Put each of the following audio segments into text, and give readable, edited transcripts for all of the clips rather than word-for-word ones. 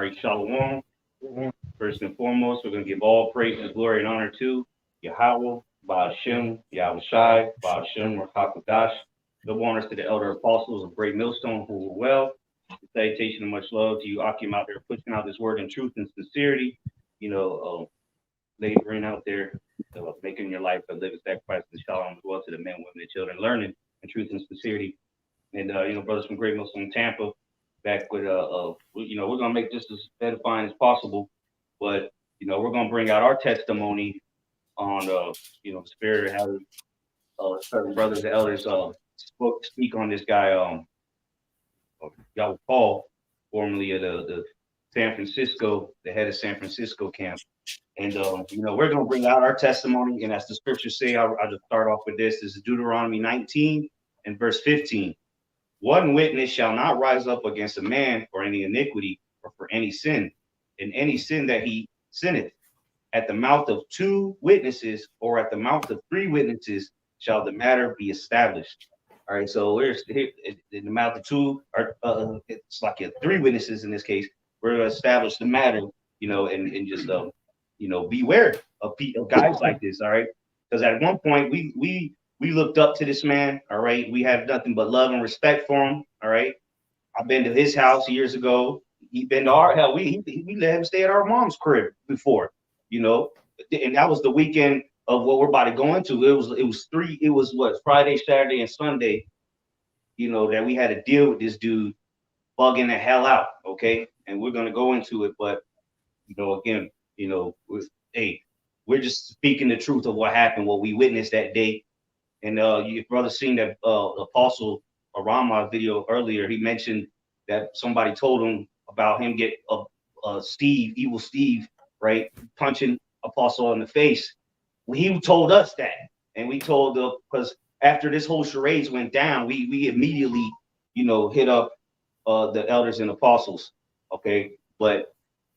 All right, Shalom. First and foremost, we're going to give all praise and glory and honor to Yahweh, Ba'ashem, Yahweh Shai, Ba'ashem, Rakakwadash. Double honors to the elder apostles of Great Millstone who were well. Salutation and much love to you, Akim, out there pushing out this word in truth and sincerity. Laboring out there, making your life a living sacrifice and shalom as well to the men, women, and children, learning in truth and sincerity. And brothers from Great Millstone, Tampa, back with we're gonna make this as edifying as possible, but we're gonna bring out our testimony on spirit how certain brothers and elders speak on this guy Yahweh Paul, formerly of the San Francisco, the head of San Francisco camp. And we're gonna bring out our testimony, and as the scriptures say, I'll just start off with this. This is Deuteronomy 19 and verse 15. One witness shall not rise up against a man for any iniquity or for any sin, in any sin that he sinneth. At the mouth of two witnesses or at the mouth of three witnesses shall the matter be established. All right, so we're here in the mouth of two, or it's like three witnesses in this case. We're going to establish the matter, and just beware of guys like this. All right, because at one point we looked up to this man. All right, we have nothing but love and respect for him. All right, I've been to his house years ago. He been to our hell. We let him stay at our mom's crib before, and that was the weekend of what we're about to go into. It was Friday, Saturday, and Sunday, that we had to deal with this dude bugging the hell out. Okay, and we're gonna go into it, but again, we're just speaking the truth of what happened, what we witnessed that day. And your brother seen that Apostle Arama video earlier. He mentioned that somebody told him about him get evil Steve, right, punching Apostle in the face. He told us that, and we told because after this whole charades went down, we immediately hit up the elders and apostles. Okay, but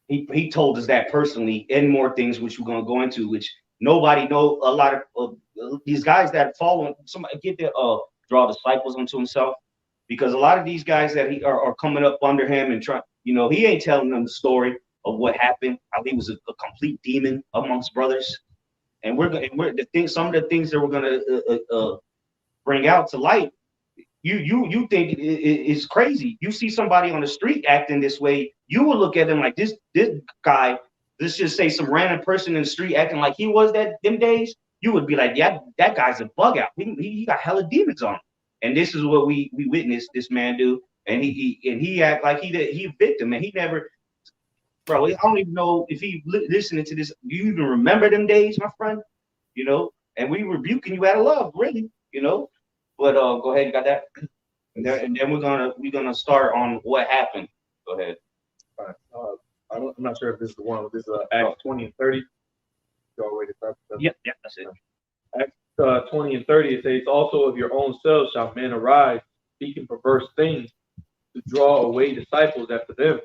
he told us that personally, and more things which we're gonna go into, which nobody know. A lot of these guys that follow somebody get to draw disciples unto himself, because a lot of these guys that are coming up under him and trying, he ain't telling them the story of what happened, how he was a complete demon amongst brothers. And some of the things that we're gonna bring out to light. You think it's crazy. You see somebody on the street acting this way, you will look at him like this guy. Let's just say some random person in the street acting like he was them days. You would be like, yeah, that guy's a bug out. He got hella demons on him. And this is what we witnessed this man do. And he act like he a victim, and he never. Bro, I don't even know if he listening to this. Do you even remember them days, my friend? And we rebuking you out of love, really. But go ahead, you got that. And then we're gonna start on what happened. Go ahead. All right. I'm not sure if this is the one. This is Acts 20 and 30. Go away to start. Yeah, that's it. Acts 20 and 30. It says, "Also of your own selves shall men arise, speaking perverse things, to draw away disciples after them."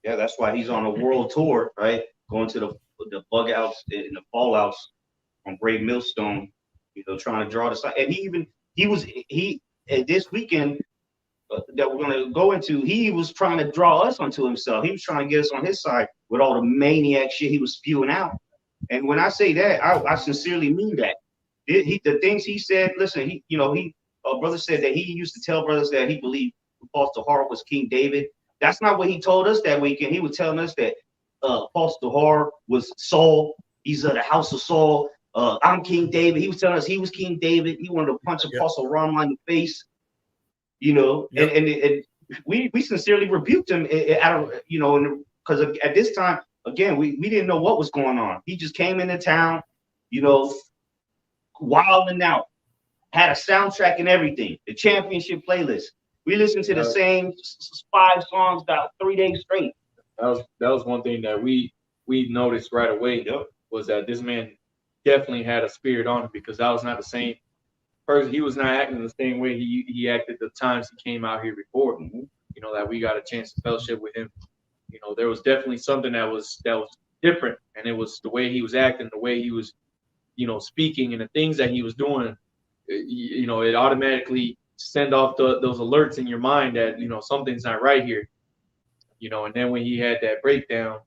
Yeah, that's why he's on a world tour, right? Going to the Buggouts and the Fallouts from Great Millstone, trying to draw the. And he this weekend that we're gonna go into, he was trying to draw us onto himself. He was trying to get us on his side with all the maniac shit he was spewing out. And when I say that, I sincerely mean that. The things he said. Listen, brother said that he used to tell brothers that he believed Apostle Har was King David. That's not what he told us that weekend. He was telling us that Apostle Har was Saul. He's of the house of Saul. I'm King David. He was telling us he was King David. He wanted to punch Apostle Rama in the face. And we sincerely rebuked him because at this time, again, we didn't know what was going on. He just came into town, wilding out, had a soundtrack and everything, the championship playlist. We listened to the same 5 songs about 3 days straight. That was one thing that we noticed right away. Was that this man definitely had a spirit on him, because that was not the same person. He was not acting the same way he acted the times he came out here before. That we got a chance to fellowship with him. There was definitely something that was different, and it was the way he was acting, the way he was, speaking, and the things that he was doing. It automatically send off those alerts in your mind that something's not right here. you know, and then when he had that breakdown,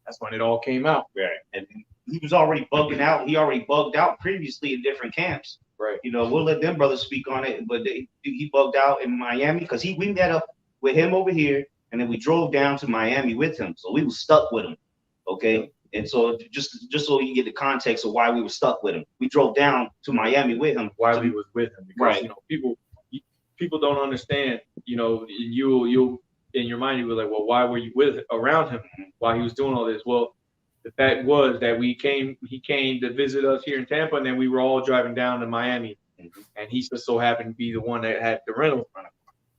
that's when it all came out. Right. And he was already bugging out. He already bugged out previously in different camps. Right. You know, we'll let them brothers speak on it, but he bugged out in Miami because we met up with him over here, and then we drove down to Miami with him. So we was stuck with him. Okay. And so just so you get the context of why we were stuck with him, we drove down to Miami with him. Why we was with him, because right. You know, people don't understand. You know, you in your mind you were like, well, why were you around him while he was doing all this? Well, the fact was that he came to visit us here in Tampa, and then we were all driving down to Miami, and he just so happened to be the one that had the rental.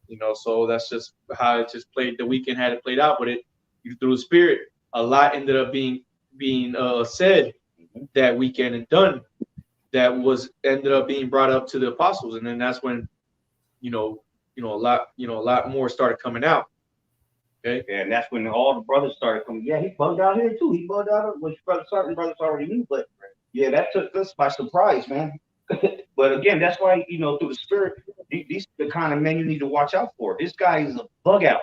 You know, so that's just how it just played. The weekend had it played out, but through the Spirit, a lot ended up being said that weekend and done. That ended up being brought up to the apostles, and then that's when, a lot more started coming out. Okay, and that's when all the brothers started coming. Yeah, he bugged out here too. He bugged out, which certain brothers already knew, but yeah, that took us by surprise, man. But again, that's why, through the Spirit, these are the kind of men you need to watch out for. This guy is a bug out.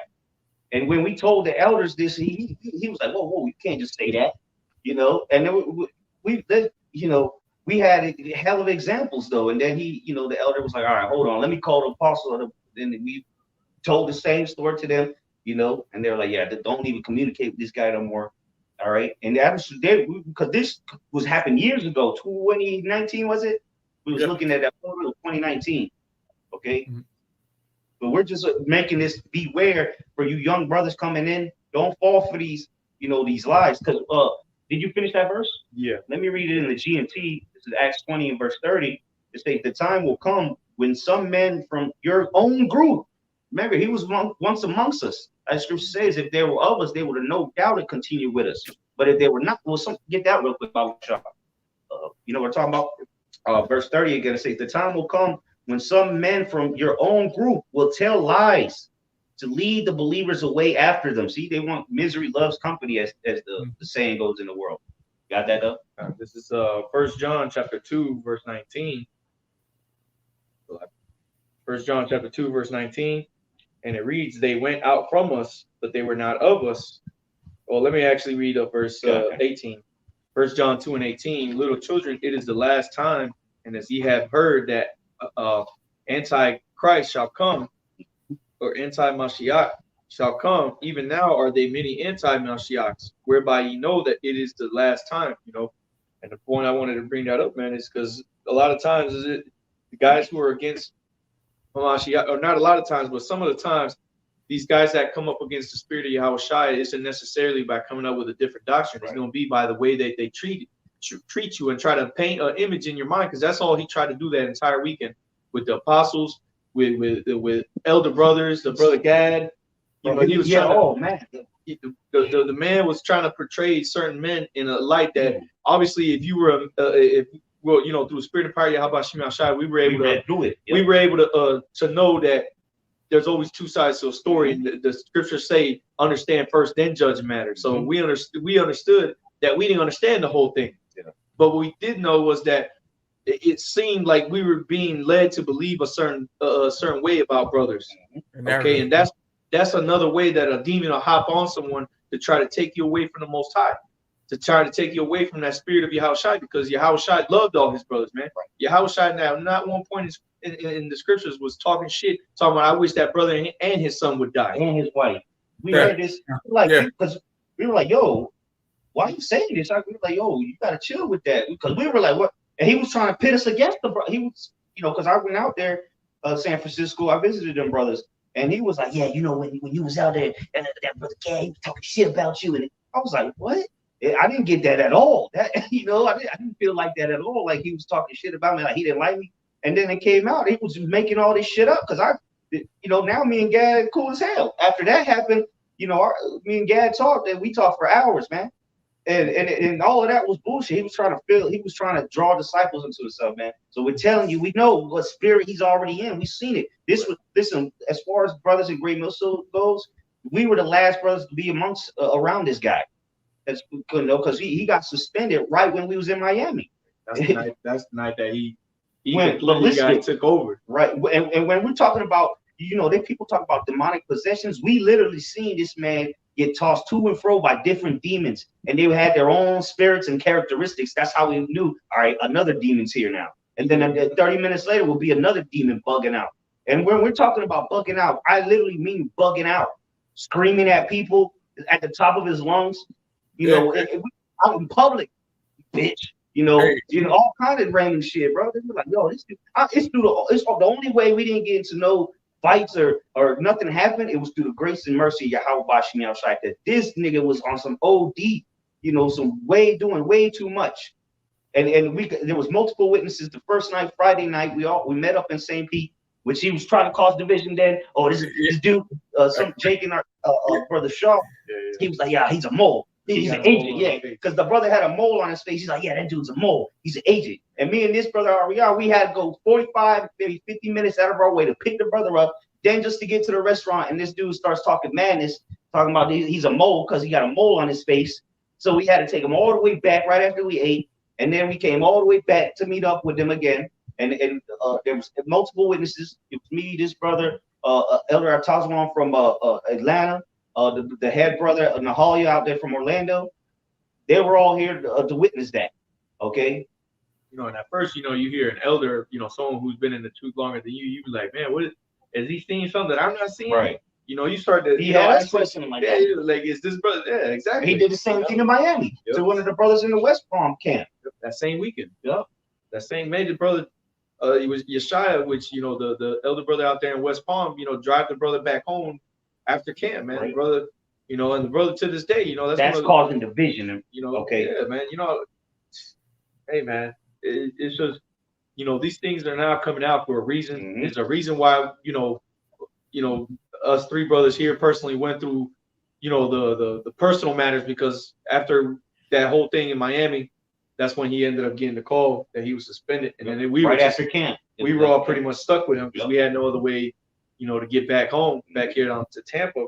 And when we told the elders this, he was like, whoa, you can't just say that, And then we had a hell of examples though. And then the elder was like, all right, hold on, let me call the apostle. And we told the same story to them, and they're like, yeah, don't even communicate with this guy no more. All right. And that was because this was happened years ago, 2019, was it? We was looking at that photo of 2019. Okay. Mm-hmm. But we're just making this beware for you young brothers coming in. Don't fall for these, these lies. Because did you finish that verse? Yeah. Let me read it in the GMT. This is Acts 20 and verse 30. It says, the time will come when some men from your own group, remember, he was once amongst us. As Scripture says, if they were of us, they would have no doubt to continue with us. But if they were not, get that real quick about we're talking about verse 30 again. It says, the time will come when some men from your own group will tell lies to lead the believers away after them. See, they want misery loves company, as the saying goes in the world. Got that up? This is 1 John chapter 2, verse 19. 1 John chapter 2, verse 19. And it reads, they went out from us, but they were not of us. Well, let me actually read up verse 18. 1 John 2 and 18. Little children, it is the last time, and as ye have heard that Antichrist shall come, or anti-Mashiach shall come, even now are they many anti-Mashiachs, whereby ye know that it is the last time, And the point I wanted to bring that up, man, is because a lot of times the guys who are against Mashiach, or not a lot of times, but some of the times, these guys that come up against the spirit of Yahweh Shai isn't necessarily by coming up with a different doctrine. Right. It's going to be by the way that they treat you and try to paint an image in your mind, because that's all he tried to do that entire weekend with the apostles, with elder brothers, the brother Gad. He was the man was trying to portray certain men in a light that obviously, if you were through the spirit of power Yahweh Shai, we were able to do it. Yeah. We were able to know that there's always two sides to a story. And the scriptures say, understand first, then judge matters. So we understood that we didn't understand the whole thing. Yeah. But what we did know was that it seemed like we were being led to believe a certain way about brothers. Okay, and that's another way that a demon will hop on someone to try to take you away from the Most High, to try to take you away from that spirit of Yahweh Shai, because Yahweh Shai loved all his brothers, man. Right. Yahweh Shai now, not one point in the scriptures was talking shit, talking about I wish that brother and his son would die. And his wife. We heard this, because we were like, yo, why are you saying this? We were like, yo, you got to chill with that. Because we were like, what? And he was trying to pit us against the brother. He was, because I went out there, San Francisco, I visited them brothers. And he was like, yeah, when you was out there, and that brother Gay, he was talking shit about you. And I was like, what? I didn't get that at all. I didn't feel like that at all. Like he was talking shit about me, like he didn't like me. And then it came out, he was making all this shit up. Because now me and Gad cool as hell. After that happened, me and Gad talked, and we talked for hours, man. And all of that was bullshit. He was trying to draw disciples into himself, man. So we're telling you, we know what spirit he's already in. We've seen it. Listen, as far as brothers in Great Millstone goes, we were the last brothers to be amongst around this guy. Because he got suspended right when we was in Miami. That's the night that he guy took over. Right. And when we're talking about you know, they people talk about demonic possessions. We literally seen this man get tossed to and fro by different demons, and they had their own spirits and characteristics. That's how we knew, all right, another demon's here now. And then 30 minutes later will be another demon bugging out. And when we're talking about bugging out, I literally mean bugging out, screaming at people at the top of his lungs, you know, out in public, bitch. You know, all kind of random shit, bro. They were like, yo, it's the only way we didn't get into no fights or nothing happened. It was through the grace and mercy of Yahweh Bashim outside that this nigga was on some OD, you know, doing way too much. And there was multiple witnesses. The first night, Friday night, we met up in St. Pete, which he was trying to cause division then. Oh, this dude, Jake and our brother Shaw, he was like, yeah, he's a mole. He's an agent, yeah, because the brother had a mole on his face. He's like, yeah, that dude's a mole. He's an agent. And me and this brother, Ariel, we had to go 45, maybe 50 minutes out of our way to pick the brother up, then just to get to the restaurant. And this dude starts talking madness, talking about he's a mole because he got a mole on his face. So we had to take him all the way back right after we ate. And then we came all the way back to meet up with them again. And there was multiple witnesses. It was me, this brother, Elder Atazwan from Atlanta. The head brother Nahalia out there from Orlando, they were all here to witness that. Okay. You know, and at first, you know, you hear an elder, you know, someone who's been in the truth longer than you be like, man, is he seeing something that I'm not seeing? Right. You know, you start to ask questions like that. Like, is this brother? Yeah, exactly. He did the same thing in Miami to one of the brothers in the West Palm camp. That same weekend. Yep. That same major brother, it was Yeshaya, which, you know, the elder brother out there in West Palm, you know, drive the brother back home after camp, man. Right. Brother, you know, and the brother to this day, you know, that's causing division. You know, okay. Yeah, man. You know, hey, man, it's just, you know, these things are now coming out for a reason. Mm-hmm. There's a reason why, you know, us three brothers here personally went through, you know, the personal matters, because after that whole thing in Miami, that's when he ended up getting the call that he was suspended, and then we after camp, we were all pretty much stuck with him because we had no other way, you know, to get back home, back here to Tampa.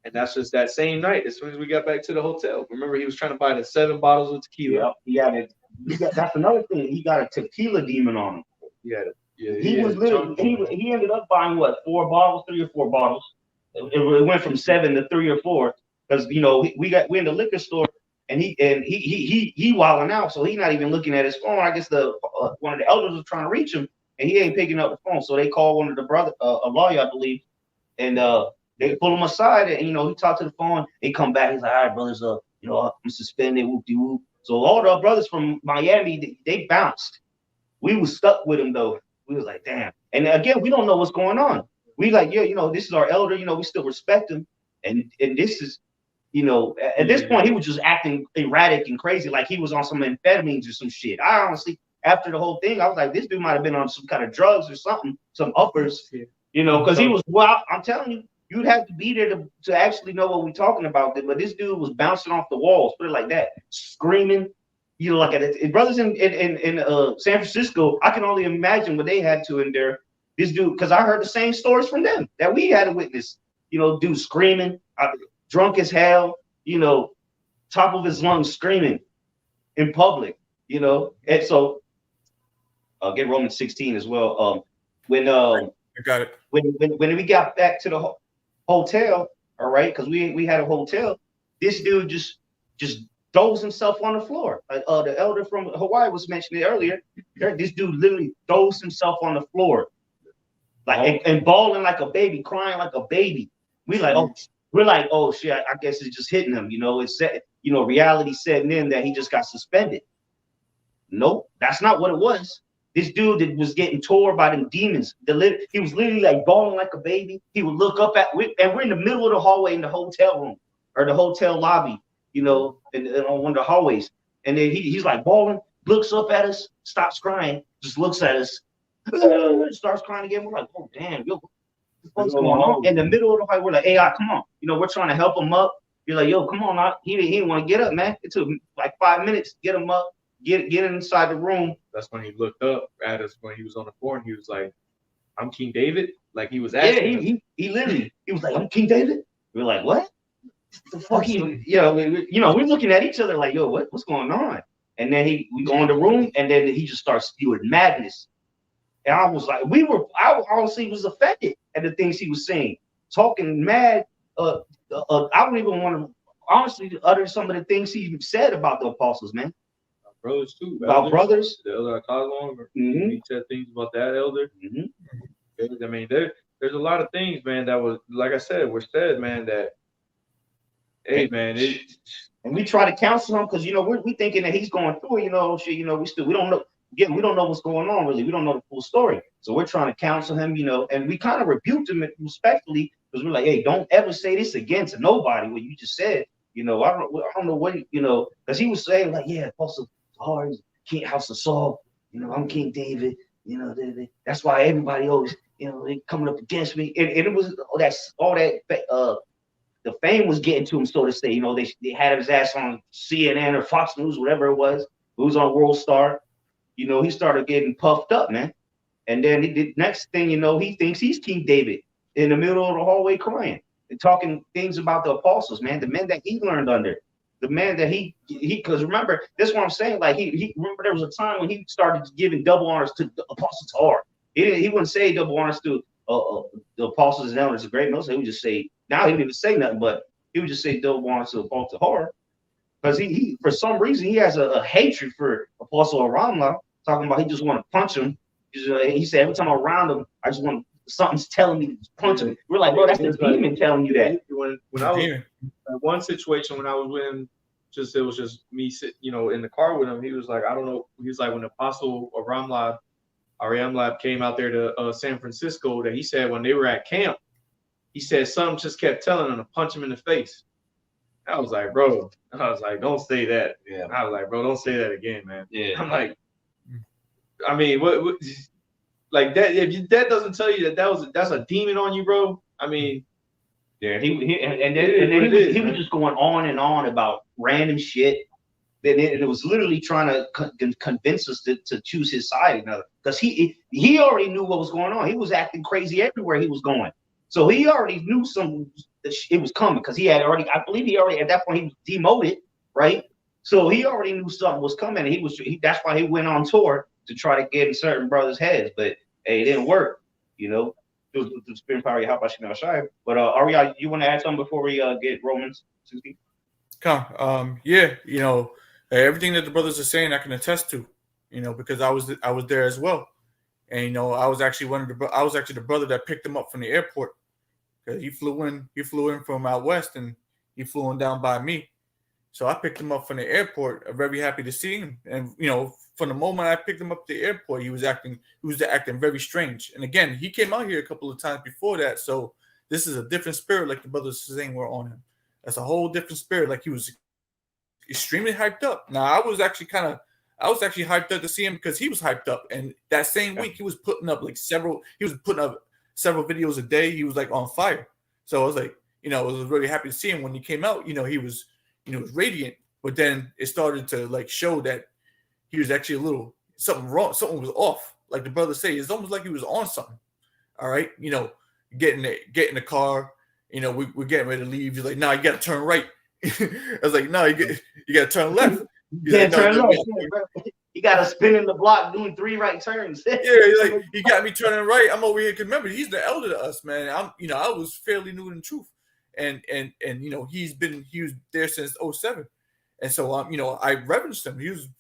And that's just that same night. As soon as we got back to the hotel, remember he was trying to buy the 7 bottles of tequila. Yep. That's another thing. He got a tequila demon on him. He ended up buying what, 4 bottles, 3 or 4 bottles. It went from 7 to 3 or 4 because, you know, we're in the liquor store and he wilding out, so he's not even looking at his phone. I guess one of the elders was trying to reach him and he ain't picking up the phone. So they call one of the brother, a lawyer, I believe, and they pull him aside and, you know, he talked to the phone. He come back. He's like, all right, brothers, you know, I'm suspended. Whoop-de-whoop. So all the brothers from Miami, they bounced. We was stuck with him though. We was like, damn. And again, we don't know what's going on. We like, yeah, you know, this is our elder. You know, we still respect him. And this is, you know, at this point, he was just acting erratic and crazy, like he was on some amphetamines or some shit. I honestly, after the whole thing, I was like, this dude might have been on some kind of drugs or something, some uppers, you know, because he was, well, I'm telling you, you'd have to be there to actually know what we're talking about. But this dude was bouncing off the walls, put it like that, screaming. You know, like brothers in San Francisco, I can only imagine what they had to endure. This dude, because I heard the same stories from them that we had to witness. You know, dude screaming, drunk as hell, you know, top of his lungs screaming in public, you know. And so, get Romans 16 as well. When I got it. When we got back to the hotel, all right, because we had a hotel, this dude just throws himself on the floor. The elder from Hawaii was mentioning earlier. This dude literally throws himself on the floor, like and bawling like a baby, crying like a baby. We're like, oh shit, I guess it's just hitting him. You know, it's set. You know, reality setting in that he just got suspended. Nope, that's not what it was. This dude that was getting tore by them demons. He was literally like bawling like a baby. He would look up and we're in the middle of the hallway in the hotel room or the hotel lobby, you know, on one of the hallways. And then he's like bawling, looks up at us, stops crying, just looks at us, starts crying again. We're like, oh damn, yo, what's going on? In the middle of the hallway, we're like, hey, come on. You know, we're trying to help him up. You're like, yo, come on, he didn't want to get up, man. It took like 5 minutes to get him up, get inside the room. That's when he looked up at us when he was on the floor and he was like, I'm King David. Like he was asking. Yeah, he literally, he was like, I'm King David. We're like, what? The fuck we're looking at each other like, yo, what's going on? And then we go in the room and then he just starts spewing madness. And I was like, I honestly was offended at the things he was saying, talking mad. I don't even want to honestly utter some of the things he said about the apostles, man. Brothers too. About elders, brothers. The elder I call him. He said things about that elder. I mean, there's a lot of things, man, that was, like I said, were said, man, that, hey, man, and we try to counsel him because, you know, we thinking that he's going through it, you know, shit, you know, we don't know. Again, we don't know what's going on, really. We don't know the full story. So we're trying to counsel him, you know, and we kind of rebuked him respectfully because we're like, hey, don't ever say this again to nobody, what you just said. You know, I don't know what, you know, because he was saying, like, yeah, Apostle Hard, King House of Saul, you know, I'm King David, you know, that's why everybody always, you know, they coming up against me. And it was all that the fame was getting to him, so to say. You know, they had his ass on CNN or Fox News, whatever it was. It was on World Star. You know, he started getting puffed up, man. And then the next thing you know, he thinks he's King David in the middle of the hallway crying and talking things about the apostles, man, the men that he learned under, the man that he because remember, this is what I'm saying. Like he remember there was a time when he started giving double honors to the apostles hard. He wouldn't say double honors to the apostles and elders of great military. He would just say, now he didn't even say nothing, but he would just say double honors to the apostle hard. Because he for some reason he has a hatred for Apostle Aramla, talking about he just want to punch him. He said every time I'm around him, I just want something's telling me to punch him. We're like, bro, that's the demon telling you that. When I was one situation when I was with him, it was just me sitting, you know, in the car with him. He was like, I don't know. He was like, when Apostle Aramla came out there to San Francisco, that he said when they were at camp, he said something just kept telling him to punch him in the face. I was like, bro, don't say that. Yeah. I was like, bro, don't say that again, man. Yeah. I'm like, I mean, what like that? If that doesn't tell you that's a demon on you, bro. I mean, yeah, he was just going on and on about random shit. Then it was literally trying to convince us to choose his side, because he already knew what was going on. He was acting crazy everywhere he was going, so he already knew it was coming because I believe he already at that point he was demoted, right? So he already knew something was coming. And that's why he went on tour to try to get in certain brothers' heads, but hey, it didn't work, you know. Through the spirit power, how about you shy? But Ariel, you want to add something before we get Romans 16? Yeah, you know, everything that the brothers are saying, I can attest to, you know, because I was there as well, and you know, I was actually the brother that picked him up from the airport, because he flew in from out west, and he flew in down by me. So I picked him up from the airport. I'm very happy to see him. And, you know, from the moment I picked him up at the airport, he was acting very strange. And again, he came out here a couple of times before that. So this is a different spirit, like the brothers saying were on him. That's a whole different spirit. Like he was extremely hyped up. Now I was actually hyped up to see him because he was hyped up. And that same week he was putting up several videos a day. He was like on fire. So I was like, you know, I was really happy to see him when he came out. You know, he was, you know, it was radiant, but then it started to like show that he was actually something wrong. Something was off. Like the brothers say, it's almost like he was on something. All right. You know, get in the car, you know, we're getting ready to leave. He's like, no, you got to turn right. I was like, no, you got to turn left. You got to spin in the block doing 3 right turns. Yeah. He's like, you got me turning right. I'm over here. Cause remember, he's the elder to us, man. I was fairly new in the truth. And you know, he was there since 2007. And so you know, I reverenced him.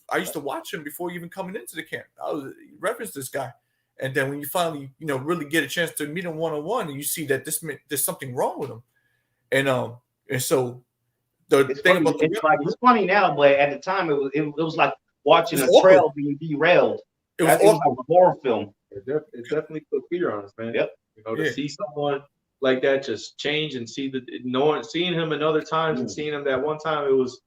I used to watch him before even coming into the camp. I reverenced this guy. And then when you finally, you know, really get a chance to meet him one-on-one, and you see that there's something wrong with him. And so it's funny now, but at the time it was like watching a trail being derailed. It was like a horror film. It definitely put fear on us, man. Yep. You know, to see someone like that just change and seeing him another times and seeing him that one time, it was,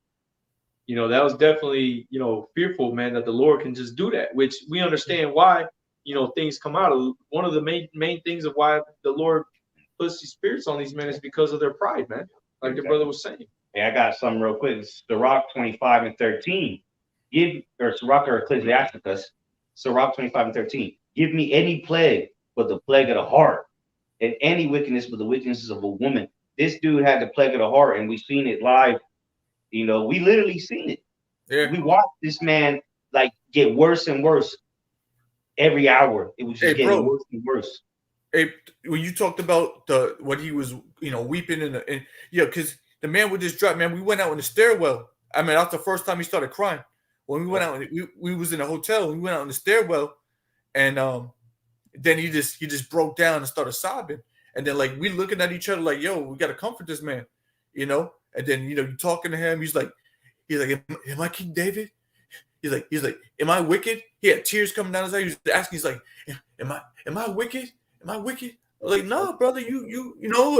you know, that was definitely, you know, fearful, man, that the Lord can just do that, which we understand why, you know, things come out of. One of the main things of why the Lord puts these spirits on these men is because of their pride, man. Like the brother was saying. Hey, I got something real quick. It's Sirach 25:13. Sirach or Ecclesiasticus, Sirach 25:13. Give me any plague but the plague of the heart, and any wickedness but the wickednesses of a woman. This dude had the plague of the heart, and we seen it live. You know, we literally seen it. Yeah. We watched this man like get worse and worse every hour. It was just getting worse and worse. Hey, when you talked about what he was, weeping and because the man would just drop. Man, we went out in the stairwell. I mean, that's the first time he started crying. When we went out, we was in a hotel. We went out in the stairwell, and then he just broke down and started sobbing. And then like we looking at each other like, yo, we gotta comfort this man, And then you talking to him. He's like, am I King David? He's like, am I wicked? He had tears coming down his eyes. He was asking, he's like, am I wicked? Am I wicked? I was like, no, brother, you know,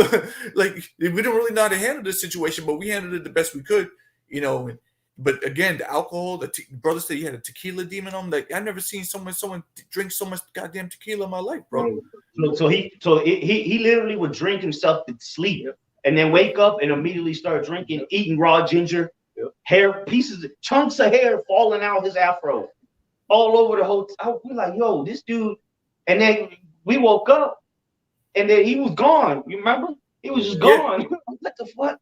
like we didn't really know how to handle this situation, but we handled it the best we could, But again, the alcohol, the brother said he had a tequila demon on him. Like I never seen someone drink so much goddamn tequila in my life, bro. So he literally would drink himself to sleep, and then wake up and immediately start drinking, eating raw ginger, hair pieces, chunks of hair falling out his afro, all over the hotel. We're like, yo, this dude, and then we woke up. And then he was gone. You remember? He was just gone. What the fuck?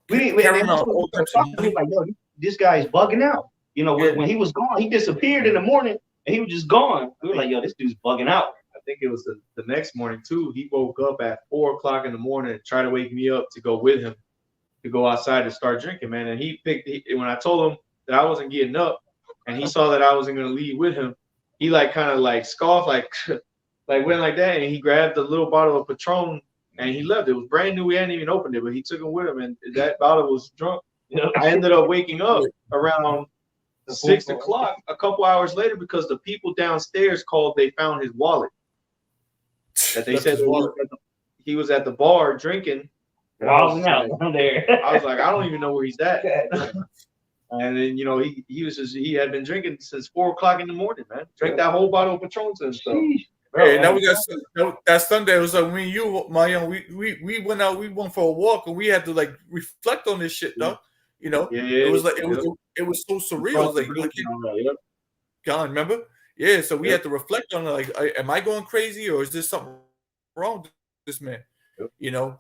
We didn't. Like, yo, this guy is bugging out. When he was gone, he disappeared in the morning, and he was just gone. We were like, yo, this dude's bugging out. I think it was the next morning too. He woke up at 4 o'clock in the morning and tried to wake me up to go with him, to go outside to start drinking, man. And when I told him that I wasn't getting up, and he saw that I wasn't gonna leave with him, he kind of scoffed, like went like that, and he grabbed a little bottle of Patron and he left. It was brand new. We hadn't even opened it, but he took it with him, and that bottle was drunk. I ended up waking up around 6 o'clock a couple hours later because the people downstairs called. They found his wallet. That they said he was at the bar drinking. I was there. I was like, I don't even know where he's at. And then he had been drinking since 4 o'clock in the morning, man. Drank that whole bottle of Patron and stuff. Hey, now that Sunday, it was like me and you, Mayan, we went out, we went for a walk, and we had to reflect on this shit, though. It was like it was so surreal. It was like God, remember? Yeah, so we had to reflect on am I going crazy or is there something wrong with this man?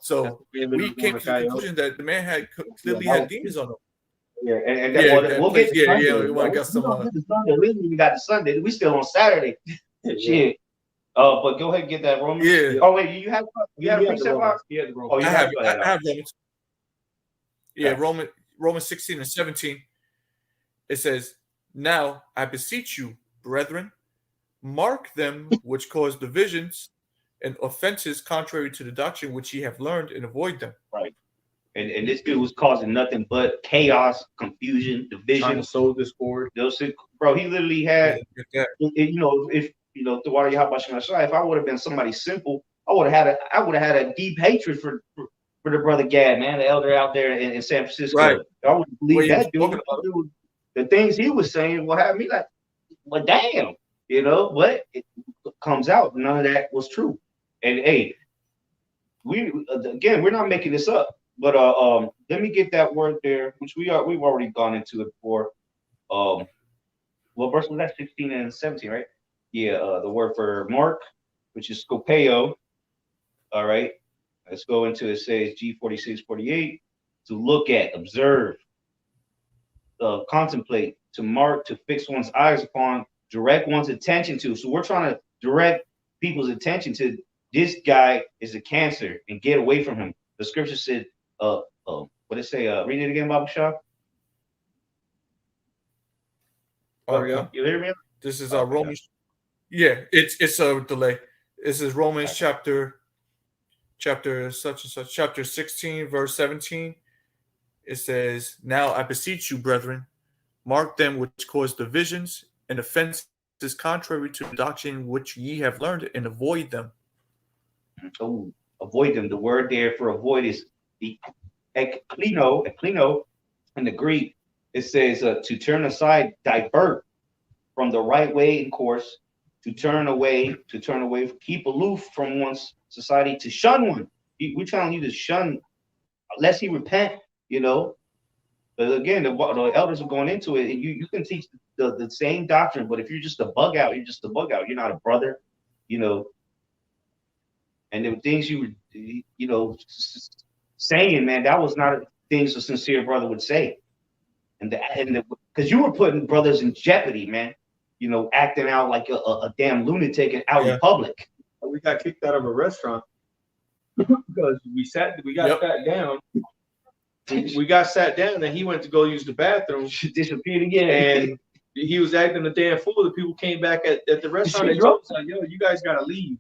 So we came to the conclusion that the man clearly had demons on him. Yeah, and we'll get we got some. We even got the Sunday. We still on Saturday. Shit. But go ahead and get that Romans. Yeah. Oh wait, you have precept box? Yeah, the Romans. Oh, I have Romans. Yeah, Romans 16 and 17. It says, "Now I beseech you, brethren, mark them which cause divisions and offenses contrary to the doctrine which ye have learned, and avoid them." Right. And this dude was causing nothing but chaos, confusion, division. Trying to sow discord. Bro, he literally had, if the water if I would have been somebody simple, I would have had a deep hatred for the brother Gad, man, the elder out there in San Francisco. Right. I would believe that dude. The things he was saying will have me like, well, damn, but it comes out none of that was true. And hey, we're not making this up. But let me get that word there, which we've already gone into it before. What verse was that? 16 and 17, right? Yeah, the word for mark, which is scopeo. All right. Let's go into it. Says G4648, to look at, observe, contemplate, to mark, to fix one's eyes upon, direct one's attention to. So we're trying to direct people's attention to this guy is a cancer and get away from him. The scripture said, what did it say? Read it again, Baba Shah. Yeah. You hear me? This is Romans. Yeah, it's a delay. This is Romans chapter such and such, chapter 16, verse 17. It says, "Now I beseech you, brethren, mark them which cause divisions and offenses contrary to the doctrine which ye have learned, and avoid them." Oh, avoid them. The word there for avoid is the ekklino in the Greek. It says to turn aside, divert from the right way in course, to turn away, keep aloof from one's society, to shun one. We're telling you to shun, unless he repent, But again, the elders are going into it, and you can teach the same doctrine, but if you're just a bug out, you're just a bug out. You're not a brother, And the things you were, saying, man, that was not things a sincere brother would say. And because you were putting brothers in jeopardy, man. Acting out like a damn lunatic out in public. we got kicked out of a restaurant because we got sat down. We got sat down, and he went to go use the bathroom. She disappeared again, and he was acting a damn fool. The people came back at the restaurant and told us, like, "Yo, you guys gotta leave.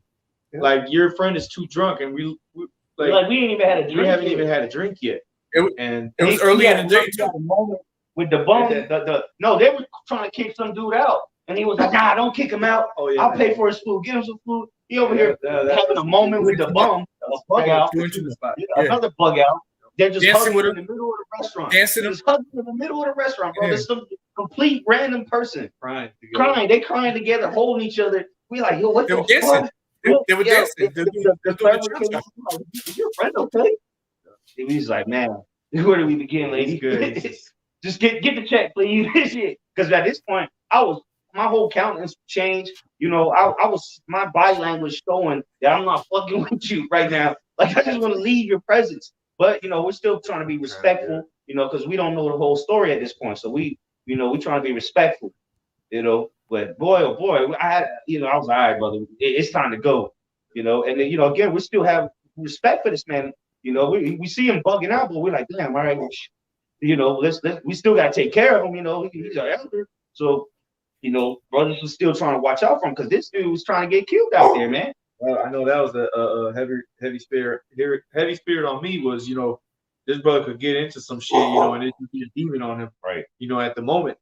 Yeah. Like, your friend is too drunk, and we we ain't even had a drink. We haven't even had a drink yet." It was early in the day too. With the bum, no, they were trying to kick some dude out, and he was like, "Nah, don't kick him out. Oh, yeah, I'll pay for his food. Give him some food." He over here having a moment with the bum. Another bug out. They're just hugging in the middle of the restaurant. Just hugging in the middle of the restaurant, bro. There's some complete random person crying. They crying together, holding each other. We like, yo, what the fuck? They were dancing. Is your friend okay? He's like, man, where do we begin, lady? Just get the check, please. Because at this point, my whole countenance changed. You know, my body language showing that I'm not fucking with you right now. Like, I just want to leave your presence. But, you know, we're still trying to be respectful, you know, because we don't know the whole story at this point. So we trying to be respectful, you know. But boy, oh boy, I was all right, brother. It's time to go, you know. And then, you know, again, we still have respect for this man. You know, we see him bugging out, but we're like, damn, all right, you know, we still got to take care of him. You know, he's our elder. So, you know, brothers are still trying to watch out for him because this dude was trying to get killed out there, man. Well, I know that was a heavy spirit. Heavy spirit on me was, you know, this brother could get into some shit, you know, and it could be a demon on him, right? You know, at the moment,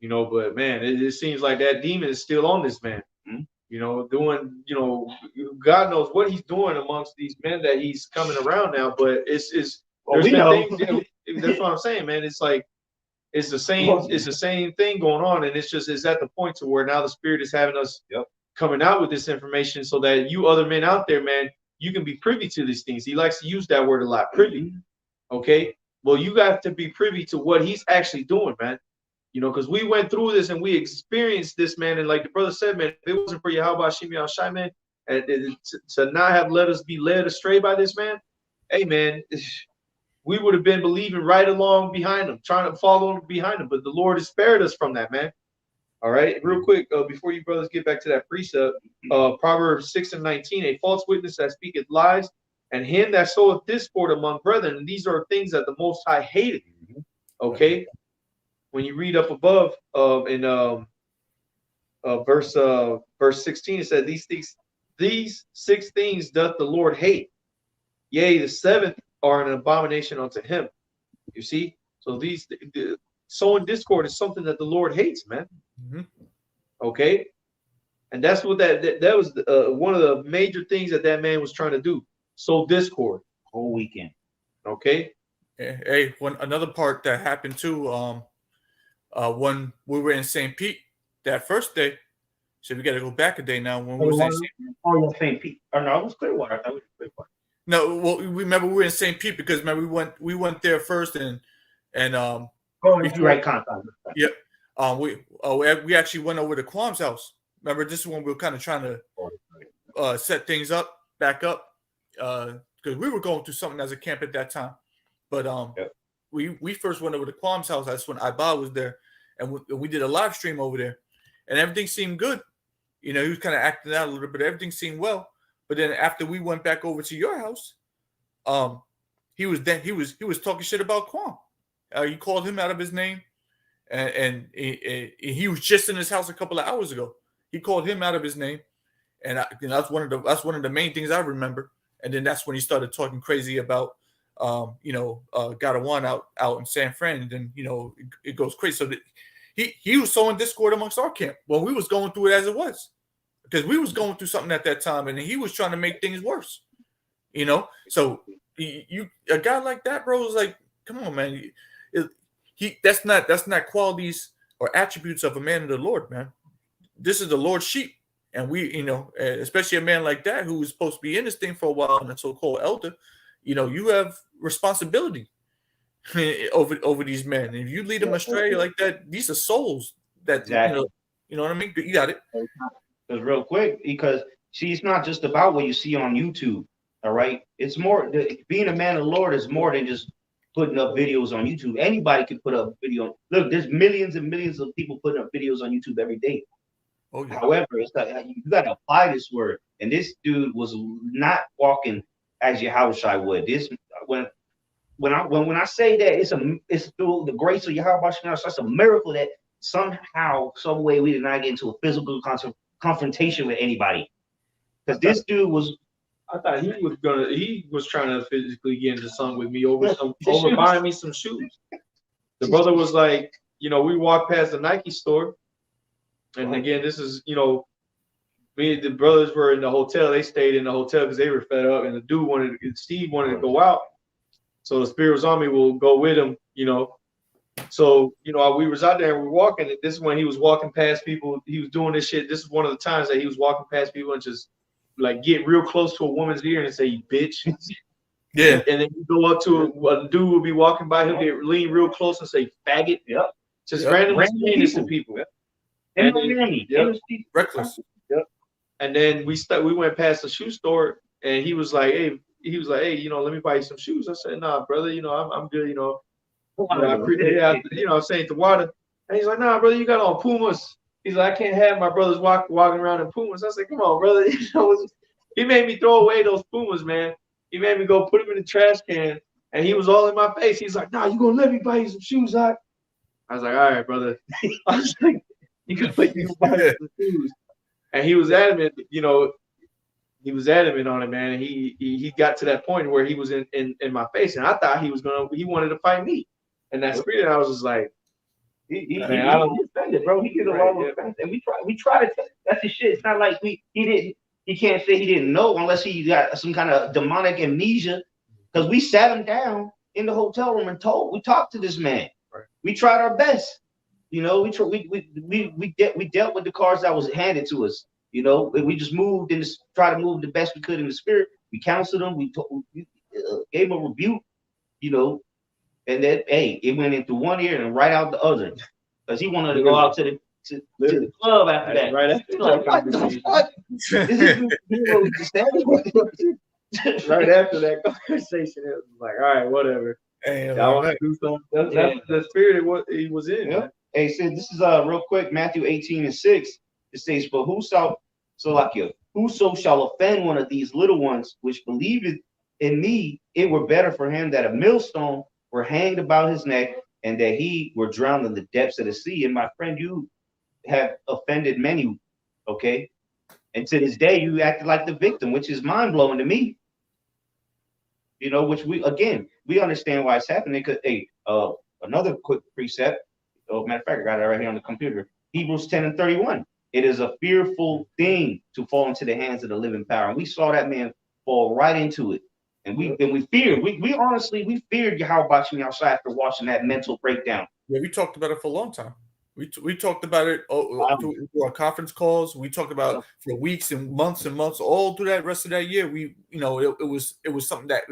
you know, but man, it seems like that demon is still on this man. Mm-hmm. You know, doing, you know, God knows what he's doing amongst these men that he's coming around now. But it's things. That's what I'm saying, man. It's like it's the same thing going on, and it's at the point to where now the spirit is having us coming out with this information so that you other men out there, man, you can be privy to these things. He likes to use that word a lot, privy. Okay, well, you got to be privy to what he's actually doing, man. You know, because we went through this and we experienced this, man. And like the brother said, man, if it wasn't for Yahweh Shimi Al-Shai, man, and to not have let us be led astray by this man, hey, man, we would have been believing right along behind him, trying to follow behind him. But the Lord has spared us from that, man. All right, real quick, before you brothers get back to that precept, Proverbs 6:19, a false witness that speaketh lies, and him that soweth discord among brethren. And these are things that the Most High hated. Okay, when you read up above in verse 16, it said, these 6 things doth the Lord hate. Yea, the 7th are an abomination unto him. You see, so sowing discord is something that the Lord hates, man. Okay, and that's what that was one of the major things that man was trying to do. Sow discord whole weekend. Okay. Hey, another part that happened too. When we were in St. Pete that first day, so we got to go back a day now. When we were in St. Pete. Oh no, it was Clearwater. I thought it was Clearwater. No, well, remember we were in St. Pete because remember we went there first and right contact. Yeah. We actually went over to Quam's house. Remember, this is when we were kind of trying to set things back up, because we were going through something as a camp at that time. But we first went over to Quam's house. That's when Iba was there, and we did a live stream over there, and everything seemed good. You know, he was kind of acting out a little bit. Everything seemed well. But then after we went back over to your house, he was talking shit about Quam. You called him out of his name. And he was just in his house a couple of hours ago. He called him out of his name, and that's one of the main things I remember. And then that's when he started talking crazy about, Gadawan out in San Fran. And then it goes crazy. So that he was sowing discord amongst our camp. Well, we was going through it as it was, because we was going through something at that time, and he was trying to make things worse. So a guy like that, bro, is like, come on, man. That's not qualities or attributes of a man of the Lord, man. This is the Lord's sheep, and we, especially a man like that who was supposed to be in this thing for a while, and a so-called elder, you have responsibility over these men. And if you lead them astray like that, these are souls that exactly. You know what I mean. You got it. Because real quick, because see, it's not just about what you see on YouTube. All right, it's more. Being a man of the Lord is more than just putting up videos on YouTube. Anybody can put up video. Look, there's millions and millions of people putting up videos on YouTube every day. Oh, yeah. However, it's like you got to apply this word. And this dude was not walking as Yahushua would. This when I say that it's through the grace of Yahweh, it's a miracle that somehow, some way, we did not get into a physical confrontation with anybody. Because this dude was. I thought he was trying to physically get into something with me over buying me some shoes. The brother was like, we walked past the Nike store, and again, this is, me and the brothers were in the hotel. They stayed in the hotel because they were fed up, and Steve wanted to go out. So the Spirit was on me. We'll go with him, So, we was out there and we were walking. This is when he was walking past people. He was doing this shit. This is one of the times that he was walking past people and just like get real close to a woman's ear and say, "You bitch." Yeah. And then you go up to a dude will be walking by. He'll get lean real close and say, "Faggot." Yep. Just randomly saying this to people. Yep. And then, Reckless. Yep. And then we went past the shoe store and he was like, "Hey, let me buy you some shoes." I said, "Nah, brother, I'm good, I appreciate it. I'm saying to water." And he's like, "Nah, brother, you got on Pumas." He's like, "I can't have my brothers walking around in Pumas." I said, "Come on, brother." He made me throw away those Pumas, man. He made me go put them in the trash can, and he was all in my face. He's like, "Nah, you gonna let me buy you some shoes, huh?" I was like, "All right, brother." I was like, "You can buy me some shoes." And he was adamant, he was adamant on it, man. And he got to that point where he was in my face, and I thought he wanted to fight me. And that spirit, I was just like, He offended, bro. He did a lot of offense, and we try to. That's the shit. It's not like he can't say he didn't know unless he got some kind of demonic amnesia. Because we sat him down in the hotel room and we talked to this man. Right. We tried our best. We dealt with the cards that was handed to us. We just moved and tried to move the best we could in the spirit. We counseled him. We gave him a rebuke. And then, hey, it went in through one ear and right out the other, because he wanted to go out to the club after that. Right after like, what the fuck? Right after that conversation, it was like, all right, whatever. Hey, I want to do something. That's the spirit he was in. Yeah. Hey, so this is real quick, Matthew 18:6. It says, "But whoso shall offend one of these little ones which believeth in me, it were better for him that a millstone were hanged about his neck, and that he were drowned in the depths of the sea." And my friend, you have offended many, okay? And to this day, you acted like the victim, which is mind-blowing to me. Which we understand why it's happening. Because, another quick precept, matter of fact, I got it right here on the computer. Hebrews 10:31. It is a fearful thing to fall into the hands of the living power. And we saw that man fall right into it. And we feared. We honestly feared Yahweh outside after watching that mental breakdown. Yeah, we talked about it for a long time. We talked about it through our conference calls. We talked about for weeks and months all through that rest of that year. It was something that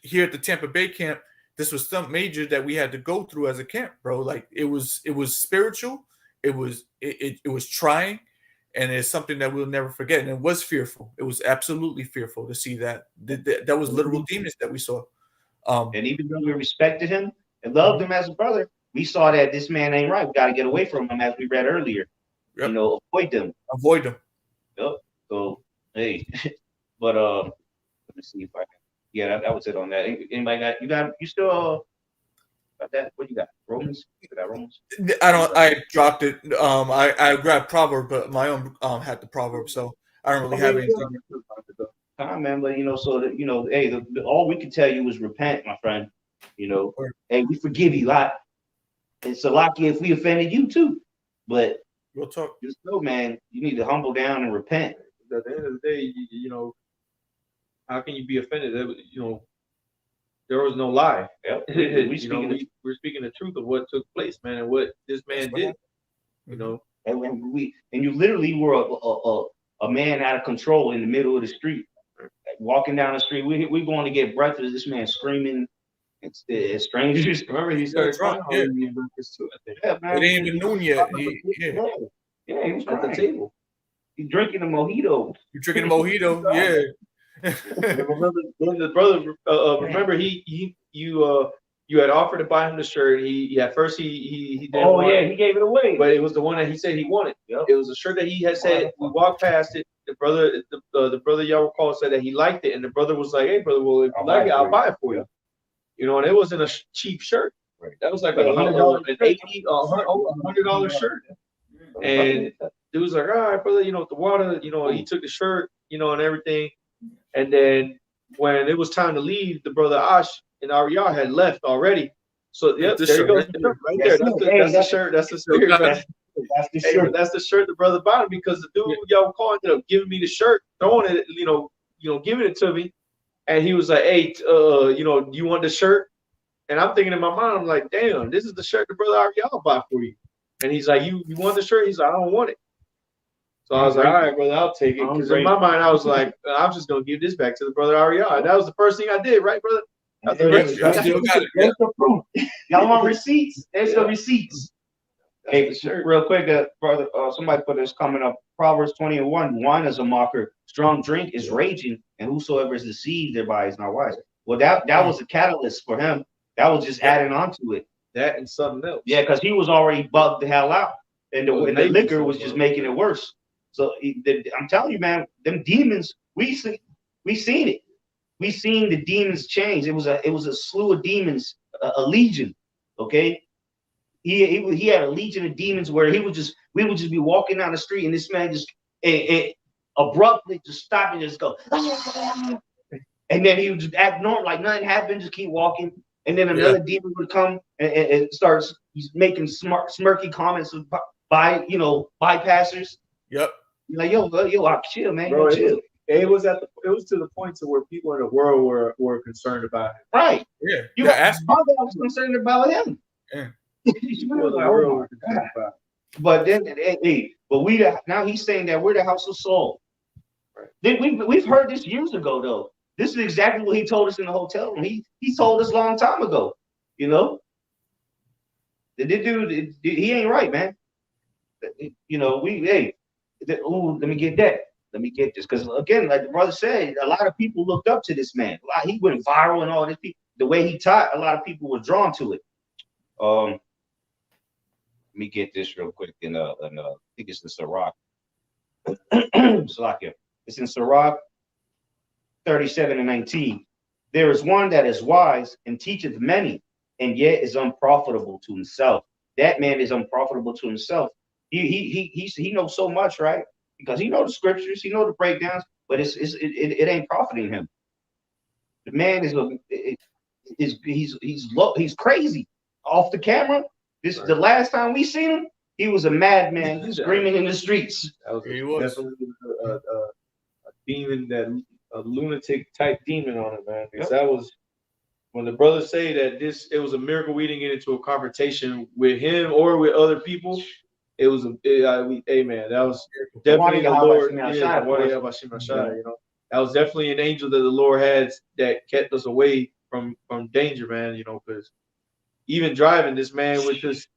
here at the Tampa Bay camp, this was something major that we had to go through as a camp, bro. Like it was spiritual. It was trying. And it's something that we'll never forget. And it was fearful. It was absolutely fearful to see that. That was literal demons that we saw. And even though we respected him and loved him as a brother, we saw that this man ain't right. We got to get away from him, as we read earlier. Yep. Avoid them. Avoid them. Yep. So, hey, but let me see if I can. Yeah, that was it on that. Anybody you still got that? What you got? Romans? You got Romans? I dropped it. I grabbed Proverb, but my own had the Proverb, so I don't really have anything. Man, but so that hey, all we can tell you is repent, my friend. Hey, we forgive you a lot. It's a lucky if we offended you too. But we'll talk. Just know, man, you need to humble down and repent. At the end of the day, how can you be offended? There was no lie. Yep. We're speaking the truth of what took place, man, and what this man did. And you literally were a man out of control in the middle of the street, walking down the street. We're going to get breakfast. This man screaming. It's strangers. Remember, he started crying. Yeah, man. It ain't even noon yet. He was at the table. He's drinking a mojito. You're drinking a mojito, yeah. Remember, the brother. Remember, You had offered to buy him the shirt. He at first he didn't Oh want yeah, it, he gave it away. but it was the one that he said he wanted. Yep. It was a shirt that he had said. We walked past it. The brother y'all recall said that he liked it, and the brother was like, "Hey, brother, well if you like it, I'll buy it for you." You know, and it wasn't a cheap shirt. Right. That was like $100, $100 shirt. And dude was like, "All right, brother, you know, the water, you know, he took the shirt, you know, and everything." And then when it was time to leave, the brother Ash and Ariel had left already. So yep, there you go, right there. That's the shirt. That's the shirt. That's the shirt. That's the shirt the brother bought him because the dude y'all called ended up giving me the shirt, throwing it, you know, giving it to me, and he was like, "Hey, you know, you want the shirt?" And I'm thinking in my mind, I'm like, "Damn, this is the shirt the brother Ariel bought for you." And he's like, "You want the shirt?" He's like, "I don't want it." So I was like, "All right, brother, I'll take it." Because in my mind, I was like, "I'm just gonna give this back to the brother Ariel." And that was the first thing I did, right, brother? That's the proof. Y'all want receipts? There's the receipts. Hey, real quick, brother, somebody put this comment up. Proverbs 20:1. Wine is a mocker. Strong drink is raging, and whosoever is deceived thereby is not wise. Well, that was a catalyst for him. That was just adding on to it. That and something else. Yeah, because he was already bugged the hell out, and the liquor was just making it worse. So I'm telling you, man, them demons. We seen it. We seen the demons change. It was a slew of demons, a legion. Okay, he had a legion of demons where we would just be walking down the street and this man just abruptly just stop and just go, and then he would just act normal like nothing happened, just keep walking, and then another demon would come and starts making smirky comments by bypassers. Yep. You're like, yo, I'll chill, man. Bro, chill. It was to the point to where people in the world were concerned about it. Right. Yeah. I was concerned about him. Yeah. But then, now he's saying that we're the house of Saul. Right. We've heard this years ago, though. This is exactly what he told us in the hotel room. He told us a long time ago. You know, the dude, he ain't right, man. You know, let me get that. Let me get this. Because again, like the brother said, a lot of people looked up to this man. He went viral and all this. The way he taught, a lot of people were drawn to it. Let me get this real quick. I think it's in Sirach. Salakia. It's in Sirach 37:19. There is one that is wise and teacheth many, and yet is unprofitable to himself. That man is unprofitable to himself. He knows so much, right? Because he knows the scriptures, he knows the breakdowns, but it ain't profiting him. The man he's crazy off the camera. This is the last time we seen him. He was a madman screaming in the streets. He was definitely a demon, a lunatic type demon on it, man. Because that was when the brothers say that it was a miracle we didn't get into a confrontation with him or with other people. It was hey man, that was definitely the Lord. You know, that was definitely an angel that the Lord had that kept us away from danger, man. You know, because even driving, this man would just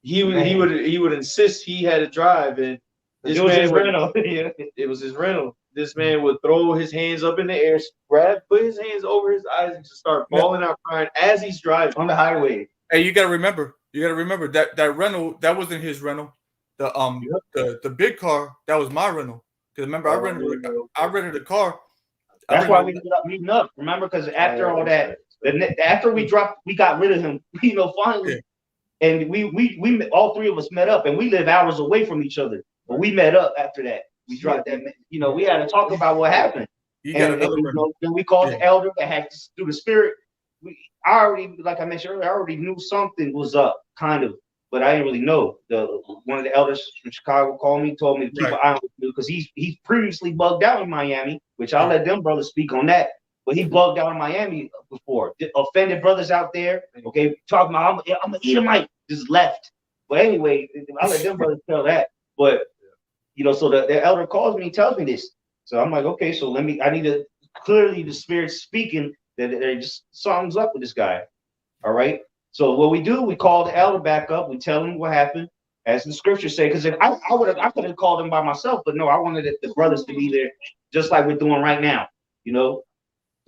he would insist he had to drive, and this man his rental. It was his rental. This man would throw his hands up in the air, put his hands over his eyes, and just start bawling out crying as he's driving on the highway. Hey, you gotta remember that rental, that wasn't his rental. The big car, that was my rental. Because remember, I rented a car. That's why we ended up meeting up. Remember, because after all that, after we got rid of him, finally, and we all three of us met up, and we live hours away from each other. But we met up after that. We dropped that. We had to talk about what happened. Then we called the elder that had to do the spirit. I already, like I mentioned earlier, I already knew something was up, kind of, but I didn't really know. One of the elders from Chicago called me, told me to keep an eye on him because he's previously bugged out in Miami, which I'll let them brothers speak on that. But he bugged out in Miami before, offended brothers out there. Okay, talking about I'm an Edomite, just left. But anyway, I'll let them brothers tell that. But so the elder calls me, tells me this. So I'm like, okay, so I need to clearly the Spirit speaking. That just something's up with this guy. All right. So what we do, we call the elder back up. We tell him what happened, as the scriptures say. Because I could have called him by myself, but no, I wanted the brothers to be there, just like we're doing right now.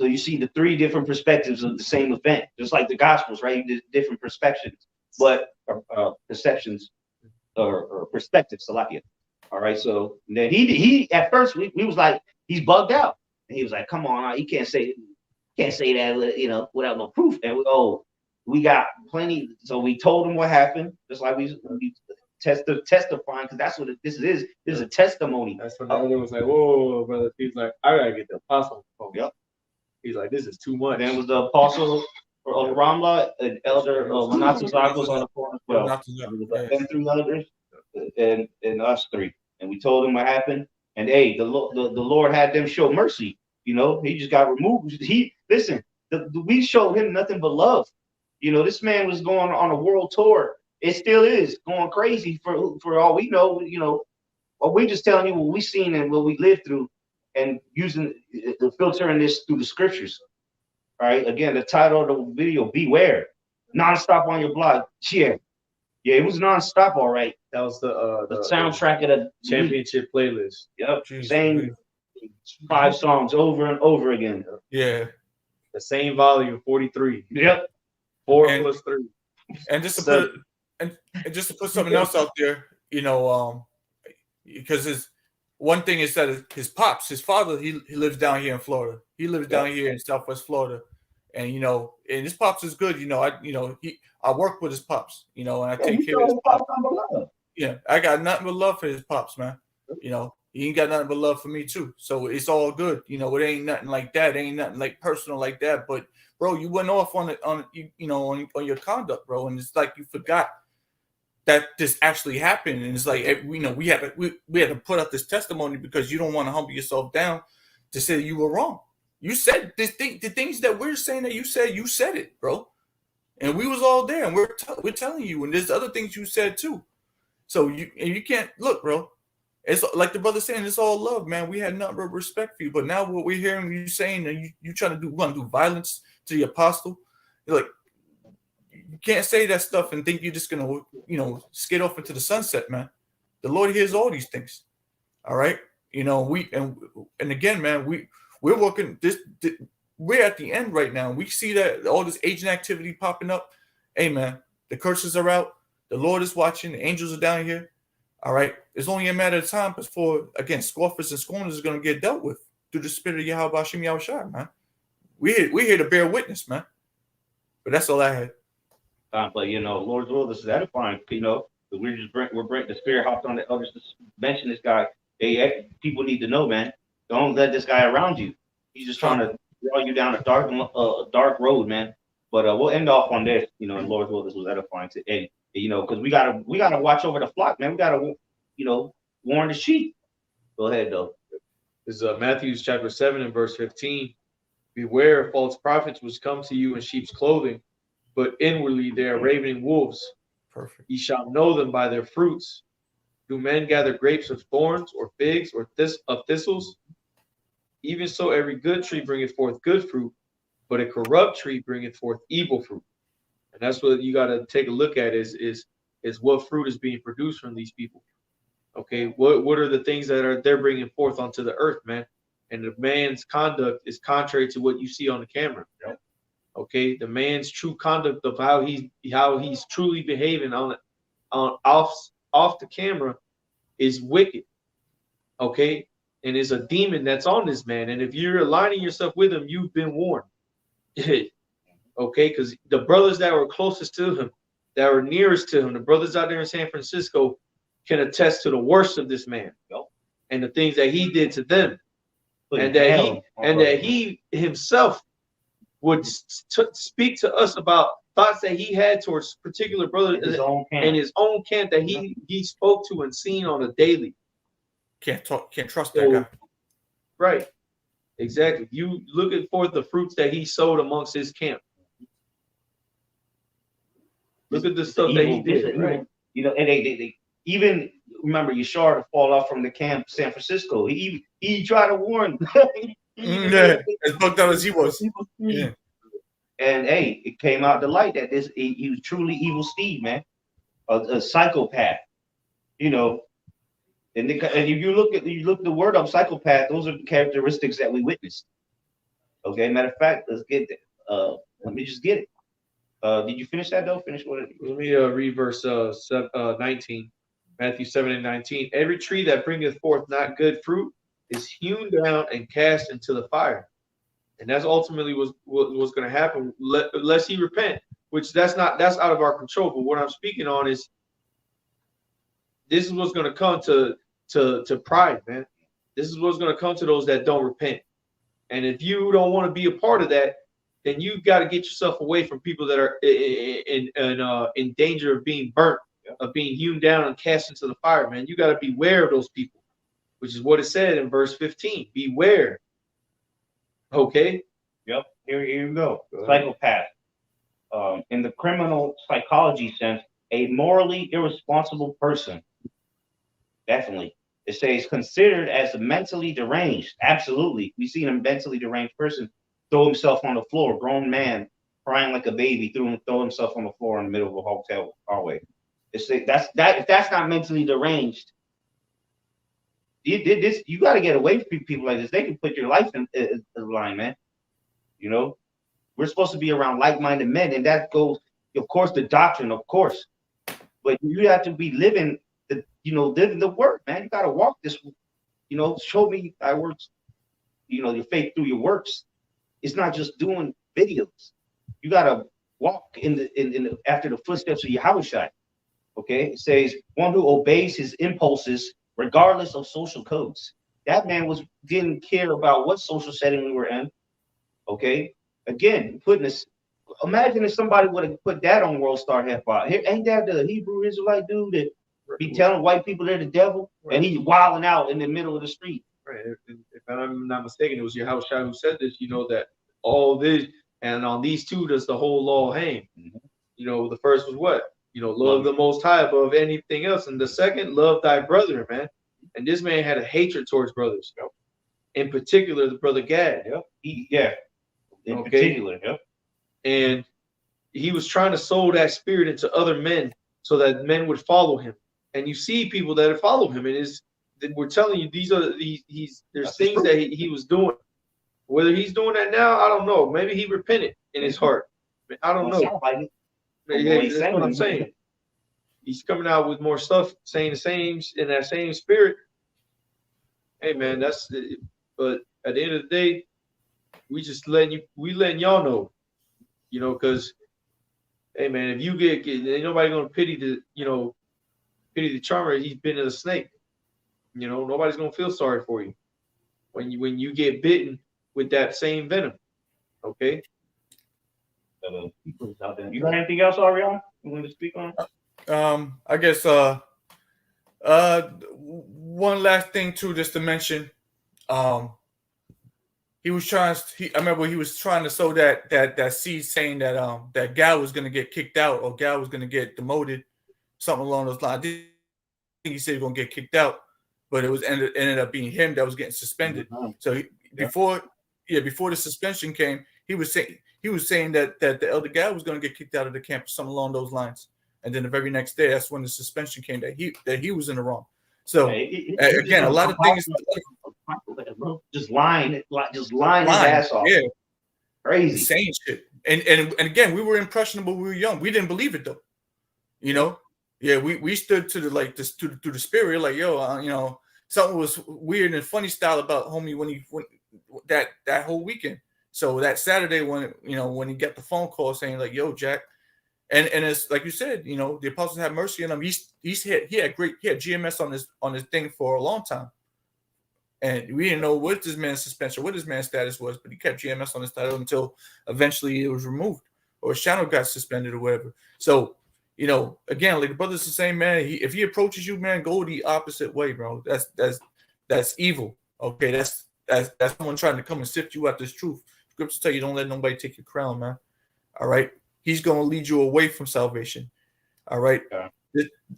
So you see the 3 different perspectives of the same event, just like the Gospels, right? Different perspectives, but perceptions or perspectives. Salakia. All right. So then he at first we was like he's bugged out, and he was like, "Come on, he can't say that, without no proof." And we got plenty. So we told him what happened, just like we testifying, because that's what this is. This is a testimony. That's when the other was like, "Whoa, brother." He's like, "I gotta get the apostle." Yep. He's like, "This is too much." Then was the apostle or Ramla, an elder Manasseh was on the phone as well. And 3 others, and us 3. And we told him what happened. And hey, the Lord had them show mercy. He just got removed. We showed him nothing but love. This man was going on a world tour. It still is going crazy for all we know. But we're just telling you what we seen and what we lived through, and using the filtering this through the scriptures. All right. Again, the title of the video: Beware. Nonstop on your block. Yeah, it was nonstop. All right. That was the soundtrack of the championship playlist. Yep. Same 5 songs over and over again. Yeah. The same volume, 43. Yep. 4 plus 3. And just to put something else out there, because one thing is that his father, he lives down here in Florida. He lives down here in Southwest Florida, and and his pops is good. I work with his pops, and I take care of his pops. Yeah, I got nothing but love for his pops, man. He ain't got nothing but love for me too. So it's all good. It ain't nothing like that. It ain't nothing like personal like that. But bro, you went off on your conduct, bro, and it's like you forgot that this actually happened. And it's like we had to put up this testimony because you don't want to humble yourself down to say you were wrong. You said the things that we're saying that you said it, bro, and we was all there, and we're telling you, and there's other things you said too. So you can't look, bro. It's like the brother saying, it's all love, man. We had nothing but respect for you, but now what we're hearing you saying that you trying to do violence to the apostle, you're like, you can't say that stuff and think you're just gonna skate off into the sunset, man. The Lord hears all these things. All right, and again, man, we're working this. We're at the end right now. We see that all this agent activity popping up. Hey, man, the curses are out. The Lord is watching. The angels are down here. All right. It's only a matter of time before, again, scoffers and scorners are going to get dealt with through the spirit of Yahweh Hashem Yahushua, man. We're here to bear witness, man. But that's all I had. But Lord's will, this is edifying. We're bringing the spirit hopped on the others to mention this guy. People need to know, man. Don't let this guy around you. He's just trying to draw you down a dark road, man. But we'll end off on this. In Lord's will, this was edifying to Eddie. Because we gotta watch over the flock, man. We gotta, warn the sheep. Go ahead, though. This is Matthew chapter 7 and verse 15. Beware of false prophets which come to you in sheep's clothing, but inwardly they are ravening wolves. Perfect. Ye shall know them by their fruits. Do men gather grapes of thorns, or figs, or of thistles? Even so, every good tree bringeth forth good fruit, but a corrupt tree bringeth forth evil fruit. And that's what you got to take a look at is what fruit is being produced from these people. Okay, what are the things that they're bringing forth onto the earth, man? And the man's conduct is contrary to what you see on the camera. Yep. Okay, the man's true conduct of how he's truly behaving off the camera is wicked. Okay, and it's a demon that's on this man. And if you're aligning yourself with him, you've been warned. Okay, because the brothers that were closest to him, that were nearest to him, the brothers out there in San Francisco can attest to the worst of this man, and the things that he did to them, and that he himself would speak to us about thoughts that he had towards particular brothers in his own camp that he spoke to and seen on a daily. Can't trust that guy. Right. Exactly. You looking for the fruits that he sowed amongst his camp. Look at the stuff that he did, right? And they even remember Yashar to fall off from the camp, San Francisco. He tried to warn. As bugged out as he was. Yeah. And it came out the light that he was truly evil Steve, man, a psychopath. And if you look the word up psychopath, those are the characteristics that we witnessed. Okay, matter of fact, let's get it. Let me just get it. Did you finish that though? Finish what? Let me read verse 19, Matthew 7:19. Every tree that bringeth forth not good fruit is hewn down and cast into the fire, and that's ultimately what's going to happen unless he repent. Which that's out of our control. But what I'm speaking on is this is what's going to come to pride, man. This is what's going to come to those that don't repent. And if you don't want to be a part of that, then you've got to get yourself away from people that are in danger of being burnt, of being hewn down and cast into the fire, man. You got to beware of those people, which is what it said in verse 15. Beware. Okay? Yep. Here you go. Psychopath. In the criminal psychology sense, a morally irresponsible person. Definitely. It says considered as mentally deranged. Absolutely. We see a mentally deranged person throw himself on the floor, grown man crying like a baby, throw himself on the floor in the middle of a hotel hallway. If that's not mentally deranged, you got to get away from people like this. They can put your life in the line, man. You know, we're supposed to be around like-minded men, and that goes, of course, the doctrine, of course, but you have to be living the word, man. You got to walk this, show me thy works, your faith through your works. It's not just doing videos. You got to walk in the after the footsteps of Yahushua. Okay, it says one who obeys his impulses regardless of social codes. That man didn't care about what social setting we were in. Okay, again, imagine if somebody would have put that on World Star Hip Hop. Ain't that the Hebrew Israelite dude that be telling white people they're the devil, and he's wilding out in the middle of the street? Right. If I'm not mistaken, it was Yahushua who said this. That all this and on these two does the whole law hang. Mm-hmm. The first was what? Love the Most High above anything else, and the second, love thy brother, man. And this man had a hatred towards brothers, in particular the brother Gad. In particular, And he was trying to sow that spirit into other men so that men would follow him. And you see people that follow him, and we're telling you there's things that he was doing. Whether he's doing that now, I don't know. Maybe he repented in his heart. I don't know. That's what I'm saying. He's coming out with more stuff, saying the same in that same spirit. Hey man, but at the end of the day, we just letting y'all know, because hey man, if you get ain't nobody gonna pity the charmer. He's been in a snake. Nobody's gonna feel sorry for you when you get bitten with that same venom. Okay. You got anything else, Ariana? You want to speak on? I guess one last thing too, just to mention, he was trying. I remember he was trying to sow that seed, saying that Gal was going to get kicked out or Gal was going to get demoted, something along those lines. I think he said he was going to get kicked out, but it was ended up being him that was getting suspended. So before the suspension came, he was saying that the elder Gal was going to get kicked out of the camp, something along those lines. And then the very next day, that's when the suspension came that he was in the wrong. So again, a lot of things just lying his ass off. Yeah, crazy, saying shit. And again, we were impressionable. We were young. We didn't believe it though. Yeah, we stood to the spirit, like yo, something was weird and funny style about homie when that whole weekend. So that Saturday when he got the phone call saying like, yo, Jack. And it's like you said, the apostles had mercy on him. He had GMS on his thing for a long time, and we didn't know what this man's suspension, what his man's status was, but he kept GMS on his title until eventually it was removed or his channel got suspended or whatever. So again, like the brother's the same, man. If he approaches you, man, go the opposite way, bro. That's evil. Okay, that's someone trying to come and sift you out this truth. Scriptures tell you don't let nobody take your crown, man. All right. He's going to lead you away from salvation. All right. Yeah.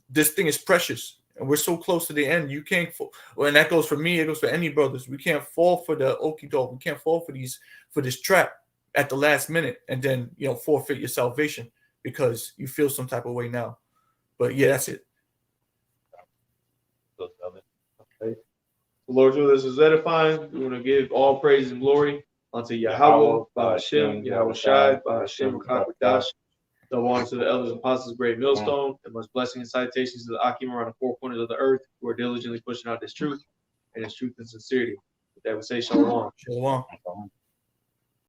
This thing is precious, and we're so close to the end. You can't fall. Well, and that goes for me. It goes for any brothers. We can't fall for the okie doke. We can't fall for this trap at the last minute, and then forfeit your salvation because you feel some type of way now. But yeah, that's it. Okay. Lord, this is edifying. We want to give all praise and glory unto Yahweh, by Hashem, Yahweh Shai, by Hashem, Rakakadash. Double honor to the elders and apostles, great millstone, and much blessing and salutations to the Akim around the four corners of the earth who are diligently pushing out this truth and its truth and sincerity. With that, we say shalom. Shalom.